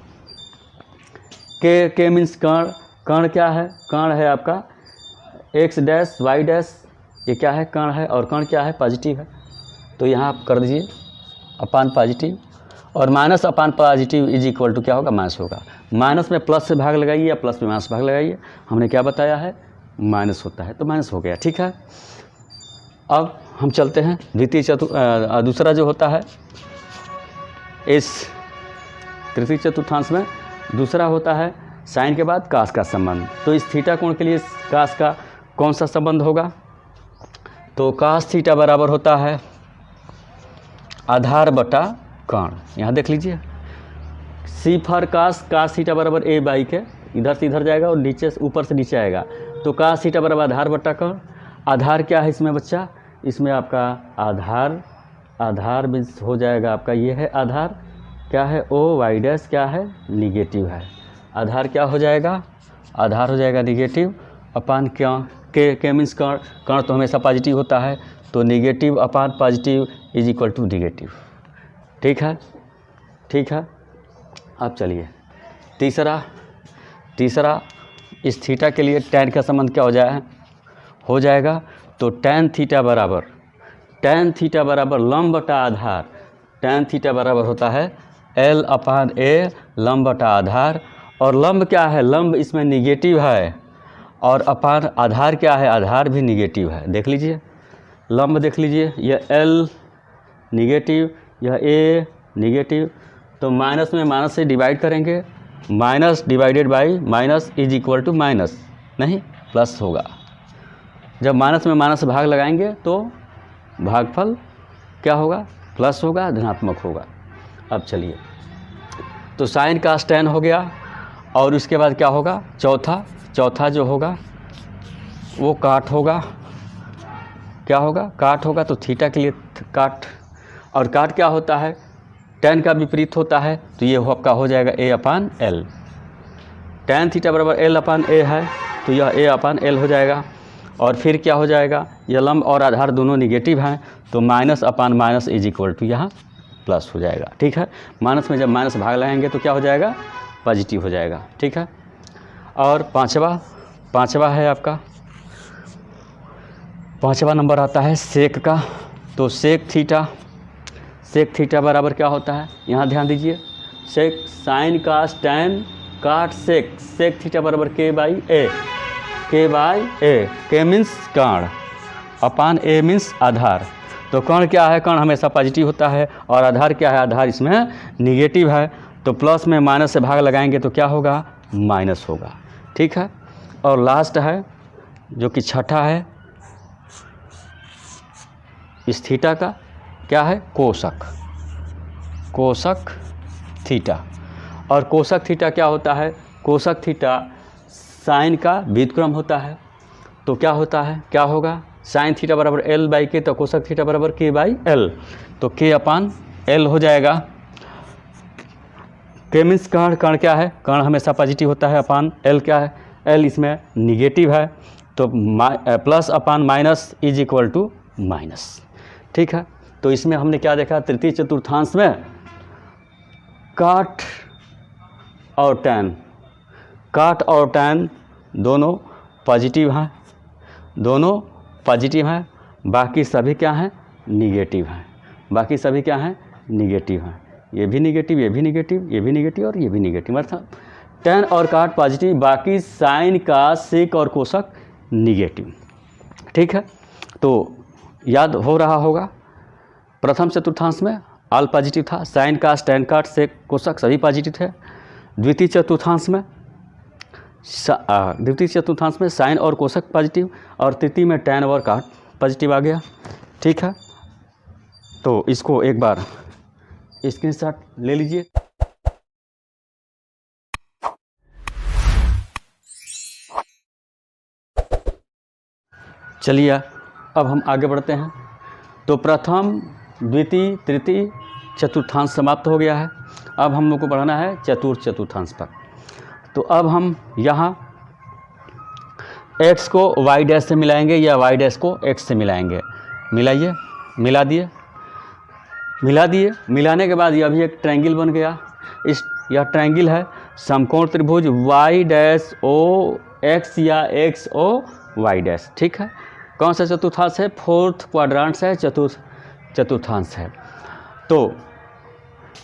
के मीन्स कर्ण, कर्ण क्या है? कर्ण है आपका एक्स डैश वाई डैश, ये क्या है? कर्ण है। और कर्ण क्या है? पॉजिटिव है। तो यहाँ आप कर दीजिए अपान पॉजिटिव, और minus upon positive is equal to क्या होगा? माइनस होगा। माइनस में प्लस से भाग लगाइए या प्लस में माइनस भाग लगाइए। हमने क्या बताया है? माइनस होता है, तो माइनस हो गया। ठीक है, अब हम चलते हैं दूसरा जो होता है इस तृतीय चतुर्थांश में, दूसरा होता है साइन के बाद कास का संबंध। तो इस थीटा कोण के लिए कास का कौन सा संबंध होगा? तो कास थीटा बराबर होता है आधार बटा कोण। यहाँ देख लीजिए, सी फॉर कास, कास थीटा बराबर ए बाई के, इधर से इधर जाएगा और नीचे से ऊपर से नीचे आएगा। तो कास थीटा बराबर आधार बटा कोण। आधार क्या है इसमें बच्चा? इसमें आपका आधार, आधार मीन्स हो जाएगा आपका ये है आधार, क्या है? ओ वाई डैश क्या है? निगेटिव है। आधार क्या हो जाएगा? आधार हो जाएगा निगेटिव अपान क्या के मीन्स कर्ण, कर्ण तो हमेशा पॉजिटिव होता है। तो negative upon positive is equal to negative. ठीक है, ठीक है। अब चलिए तीसरा इस थीटा के लिए टैन का संबंध क्या हो जाएगा? तो टैन थीटा बराबर लंब बटा आधार। टैन थीटा बराबर होता है एल अपान ए लंब बटा आधार। और लंब क्या है? लंब इसमें निगेटिव है। और अपान आधार क्या है? आधार भी निगेटिव है। देख लीजिए लंब, देख लीजिए यह एल निगेटिव, यह ए निगेटिव। तो माइनस में माइनस से डिवाइड करेंगे, minus divided by minus is equal to minus, नहीं प्लस होगा। जब माइनस में माइनस भाग लगाएंगे तो भागफल क्या होगा? प्लस होगा, धनात्मक होगा। अब चलिए, तो साइन का टैन हो गया। और उसके बाद क्या होगा? चौथा जो होगा वो काट होगा। क्या होगा? काट होगा। तो थीटा के लिए काट, और काट क्या होता है? टैन का विपरीत होता है। तो ये आपका हो जाएगा ए अपान एल। टैन थीटा बराबर एल अपान ए है, तो यह ए अपान एल हो जाएगा। और फिर क्या हो जाएगा? यह लंब और आधार दोनों निगेटिव हैं, तो minus upon minus is equal to यहाँ प्लस हो जाएगा। ठीक है, माइनस में जब माइनस भाग लगाएंगे तो क्या हो जाएगा? पॉजिटिव हो जाएगा। ठीक है, और पाँचवा है आपका, पाँचवा नंबर आता है सेक का। तो सेक थीटा बराबर क्या होता है? यहाँ ध्यान दीजिए, सेक साइन कास टैन काट सेक, सेक थीटा बराबर के बाई ए, के मीन्स कर्ण अपान ए मीन्स आधार। तो कर्ण क्या है? कर्ण हमेशा पॉजिटिव होता है। और आधार क्या है? आधार इसमें निगेटिव है। तो प्लस में माइनस से भाग लगाएंगे तो क्या होगा, माइनस होगा। ठीक है, और लास्ट है जो कि छठा है इस थीटा का, क्या है, कोसक, कोसक थीटा। और कोसक थीटा क्या होता है, कोसक थीटा साइन का व्युत्क्रम होता है। तो क्या होता है, क्या होगा, साइन थीटा बराबर एल बाई के, तो कोसक थीटा बराबर के बाई एल, तो के अपान एल हो जाएगा। के मीन्स कर्ण, कर्ण क्या है, कर्ण हमेशा पॉजिटिव होता है, अपान एल क्या है, एल इसमें निगेटिव है, तो plus upon minus is equal to minus. ठीक है, तो इसमें हमने क्या देखा, तृतीय चतुर्थांश में काट और टैन, काट और टैन दोनों पॉजिटिव हैं, दोनों पॉजिटिव हैं, बाकी सभी क्या हैं, निगेटिव हैं, बाकी सभी क्या हैं, निगेटिव हैं। ये भी निगेटिव, ये भी निगेटिव, ये भी निगेटिव और ये भी निगेटिव, अर्थात टैन और काट पॉजिटिव, बाकी साइन का सेक और कोसक निगेटिव। ठीक है, तो याद हो रहा होगा प्रथम चतुर्थांश में ऑल पॉजिटिव था, साइन का, टैन काट, सेक, कोसक सभी पॉजिटिव थे। द्वितीय चतुर्थांश में साइन और कोसक पॉजिटिव, और तृतीय में टैन और काट पॉजिटिव आ गया। ठीक है, तो इसको एक बार स्क्रीनशॉट ले लीजिए। चलिए अब हम आगे बढ़ते हैं। तो प्रथम, द्वितीय, तृतीय चतुर्थांश समाप्त हो गया है। अब हम लोग को बढ़ना है चतुर्थ चतुर्थांश पर। तो अब हम यहाँ x को y डैश से मिलाएंगे या y डैश को x से मिलाएंगे। मिलाइए, मिला दिए, मिला दिए, मिलाने के बाद यह भी एक ट्रायंगल बन गया। यह ट्रायंगल है समकोण त्रिभुज y डैश ओ x या x ओ y डैश। ठीक है, कौन सा चतुर्थांश है, फोर्थ क्वाड्रेंट है, चतुर्थांश है। तो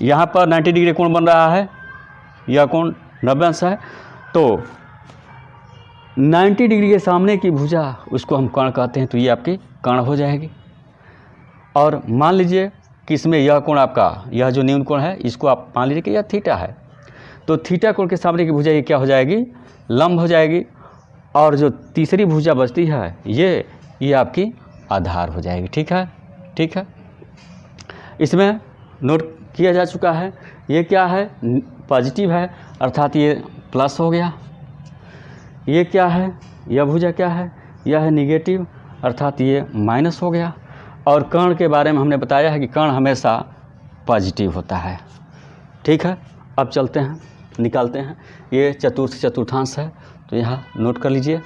यहाँ पर 90 डिग्री कोण बन रहा है, यह कोण 90 अंश है। तो 90 डिग्री के सामने की भुजा, उसको हम कर्ण कहते हैं, तो ये आपकी कर्ण हो जाएगी। और मान लीजिए कि इसमें यह कोण आपका, यह जो न्यून कोण है, इसको आप मान लीजिए कि यह थीटा है, तो थीटा कोण के सामने की भुजा ये क्या हो जाएगी, लंब हो जाएगी। और जो तीसरी भुजा बचती है ये आपकी आधार हो जाएगी। ठीक है, ठीक है, इसमें नोट किया जा चुका है। ये क्या है, पॉजिटिव है, अर्थात ये प्लस हो गया। ये क्या है, यह भुजा क्या है, यह है निगेटिव, अर्थात ये माइनस हो गया। और कर्ण के बारे में हमने बताया है कि कर्ण हमेशा पॉजिटिव होता है। ठीक है, अब चलते हैं, निकालते हैं। ये चतुर्थ चतुर्थांश है, तो यहाँ नोट कर लीजिए।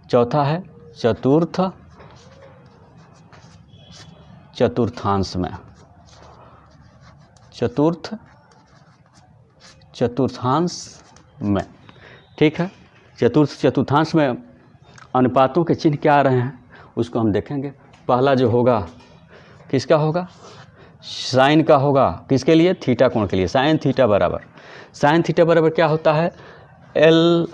चौथा है चतुर्थ चतुर्थांश में, चतुर्थ चतुर्थांश में। ठीक है, चतुर्थ चतुर्थांश में अनुपातों के चिन्ह क्या आ रहे हैं उसको हम देखेंगे। पहला जो होगा किसका होगा, साइन का होगा, किसके लिए, थीटा कोण के लिए। साइन थीटा बराबर क्या होता है, एल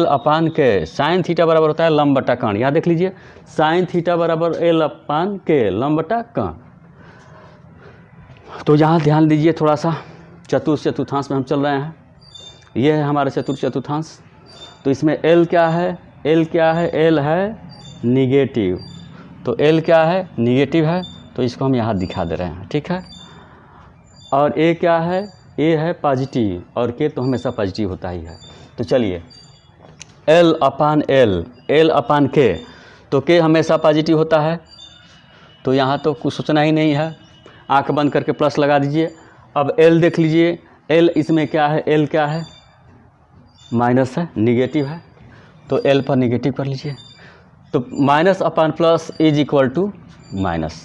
अपान के। साइन थीटा बराबर होता है लंब बटा कर्ण। यहाँ देख लीजिए, साइन थीटा बराबर एल अपान के, लंब बटा कर्ण। तो यहाँ ध्यान दीजिए थोड़ा सा, चतुर्थ चतुर्थांश में हम चल रहे हैं। ये है हमारा चतुर्थ चतुर्थांश। तो इसमें एल क्या है, एल है निगेटिव। तो एल क्या है, निगेटिव है, तो इसको हम यहाँ दिखा दे रहे हैं। ठीक है, और ए क्या है, ए है पॉजिटिव, और के तो हमेशा पॉजिटिव होता ही है। तो चलिए, एल अपान के, तो के हमेशा पॉजिटिव होता है, तो यहाँ तो कुछ सोचना ही नहीं है, आंख बंद करके प्लस लगा दीजिए। अब एल देख लीजिए, एल इसमें क्या है, एल क्या है, माइनस है, निगेटिव है, तो एल पर निगेटिव कर लीजिए। तो minus upon plus is equal to minus.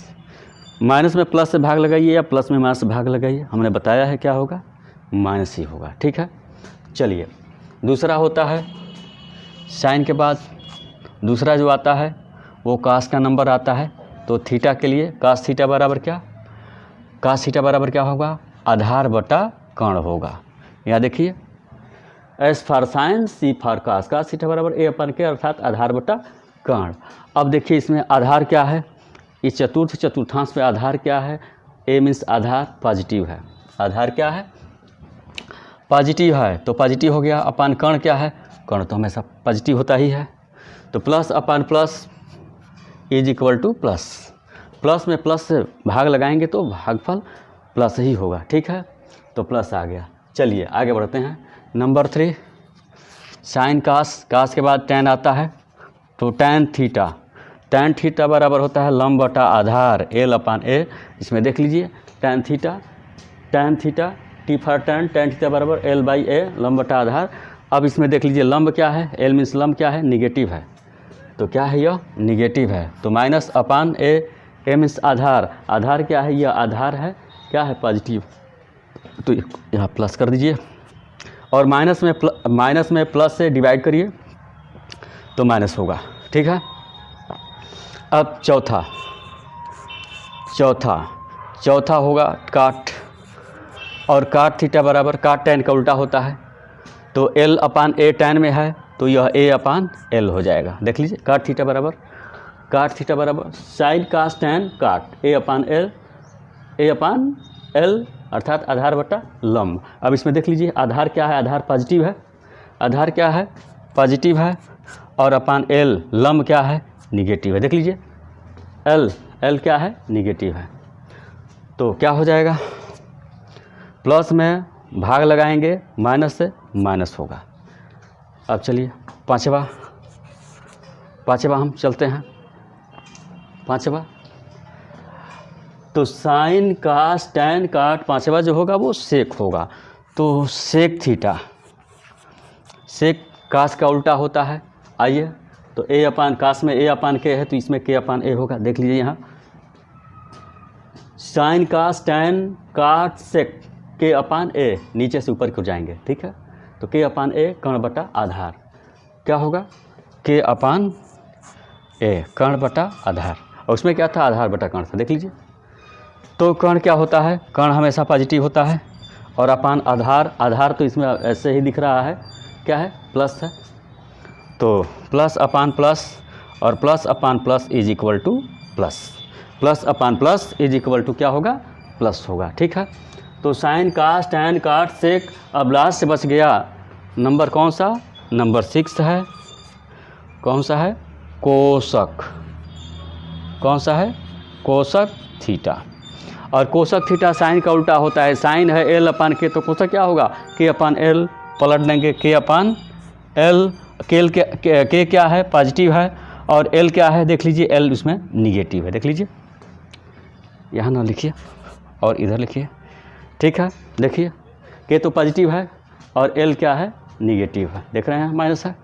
Minus में प्लस से भाग लगाइए या प्लस में माइनस से भाग लगाइए, हमने बताया है क्या होगा, माइनस ही होगा। ठीक है, चलिए दूसरा होता है साइन के बाद दूसरा जो आता है वो कास का नंबर आता है। तो थीटा के लिए कास थीटा बराबर क्या, कास थीटा बराबर क्या होगा, आधार बटा कर्ण होगा। यहाँ देखिए, S for sine, C for cos, cos theta बराबर ए अपन के, अर्थात आधार बटा कर्ण। अब देखिए इसमें आधार क्या है, इस चतुर्थ चतुर्थांश में आधार क्या है? ए मीन्स आधार पॉजिटिव है। आधार क्या है? पॉजिटिव है। तो पॉजिटिव हो गया। अपान कर्ण क्या है? कर्ण तो हमेशा पॉजिटिव होता ही है। तो plus upon plus is equal to plus. Plus में प्लस से भाग लगाएंगे तो भागफल प्लस ही होगा। ठीक है, तो प्लस आ गया। चलिए आगे बढ़ते हैं। नंबर 3 साइन कास। कास के बाद टैन आता है, तो टैन थीटा। टैन थीटा बराबर होता है लंब बटा आधार एल अपान ए। इसमें देख लीजिए tan theta T for tan theta बराबर एल बाई ए लंब बटा आधार। अब इसमें देख लीजिए लंब क्या है? एल मीन्स लंब क्या है? निगेटिव है। तो क्या है यह? निगेटिव है। तो माइनस अपान ए मीन्स आधार। आधार क्या है? यह आधार है क्या है? पॉजिटिव। तो यहाँ प्लस कर दीजिए और माइनस में प्लस से डिवाइड करिए तो माइनस होगा। ठीक है, अब चौथा होगा काट। और काट थीटा बराबर काट टैन का उल्टा होता है, तो एल अपान ए टैन में है तो यह ए अपान एल हो जाएगा। देख लीजिए काट थीटा बराबर साइन कास टैन काट ए अपान एल अर्थात आधार बटा लंब। अब इसमें देख लीजिए आधार क्या है? आधार पॉजिटिव है। आधार क्या है? पॉजिटिव है। और अपान एल लंब क्या है? निगेटिव है। देख लीजिए एल क्या है? निगेटिव है। तो क्या हो जाएगा? प्लस में भाग लगाएंगे माइनस से माइनस होगा। अब चलिए पाँचवा हम चलते हैं। पाँचवा तो साइन कास टैन काट पाँचवा जो होगा वो सेक होगा। तो सेक थीटा, सेक कास का उल्टा होता है। आइए तो ए अपान कास में ए अपान के है तो इसमें के अपान ए होगा। देख लीजिए यहाँ साइन कास टैन काट सेक के अपान ए, नीचे से ऊपर की ओर जाएंगे। ठीक है, तो के अपान ए कर्ण बटा आधार क्या होगा? के अपान ए कर्ण बटा आधार। और उसमें क्या था? आधार बटा कर्ण था। देख लीजिए तो कर्ण क्या होता है? कर्ण हमेशा पॉजिटिव होता है। और अपान आधार तो इसमें ऐसे ही दिख रहा है क्या है? प्लस है। तो प्लस अपान प्लस और plus upon plus is equal to plus. Plus upon plus is equal to क्या होगा? प्लस होगा। ठीक है, तो साइन कास टैन काट सेक। अब लास्ट से बच गया नंबर कौन सा? नंबर 6 है। कौन सा है? कोसक। कौन सा है? कोसक थीटा। और कोसक थीटा साइन का उल्टा होता है। साइन है एल अपान के, तो कोसक क्या होगा? के अपान एल। पलट देंगे के अपान एल। के क्या है? पॉजिटिव है। और एल क्या है? देख लीजिए एल इसमें निगेटिव है। देख लीजिए यहाँ ना लिखिए और इधर लिखिए। ठीक है, देखिए के तो पॉजिटिव है और एल क्या है? निगेटिव है। देख रहे हैं माइनस है,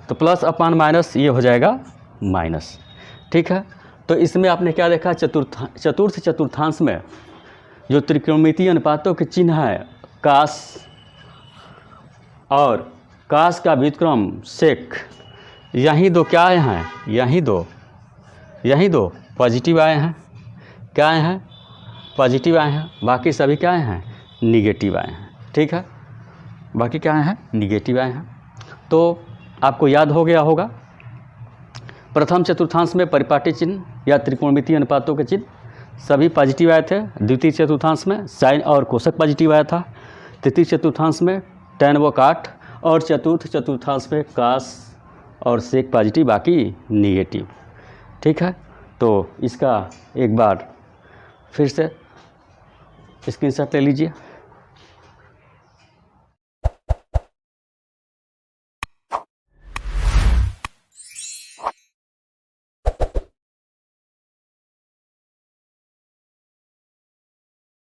तो प्लस अपान माइनस ये हो जाएगा माइनस। ठीक है, तो इसमें आपने क्या देखा? चतुर्थ चतुर्थांश में जो त्रिकोणमितीय अनुपातों के चिन्ह है कास और कास का व्युत्क्रम सेक, यही दो क्या आए हैं? यही दो पॉजिटिव आए हैं। क्या आए हैं? पॉजिटिव आए हैं। बाकी सभी क्या आए हैं? निगेटिव आए हैं। ठीक है, बाकी क्या आए हैं? निगेटिव आए हैं। तो आपको याद हो गया होगा प्रथम चतुर्थांश में परिपाटी चिन्ह या त्रिकोणमितीय अनुपातों के चिन्ह सभी पॉजिटिव आए थे। द्वितीय चतुर्थांश में साइन और कोसक पॉजिटिव आया था। तृतीय चतुर्थांश में टैन व काट। और चतुर्थ चतुर्थांश में कास और सेक पॉजिटिव, बाकी निगेटिव। ठीक है, तो इसका एक बार फिर से स्क्रीनशॉट ले लीजिए।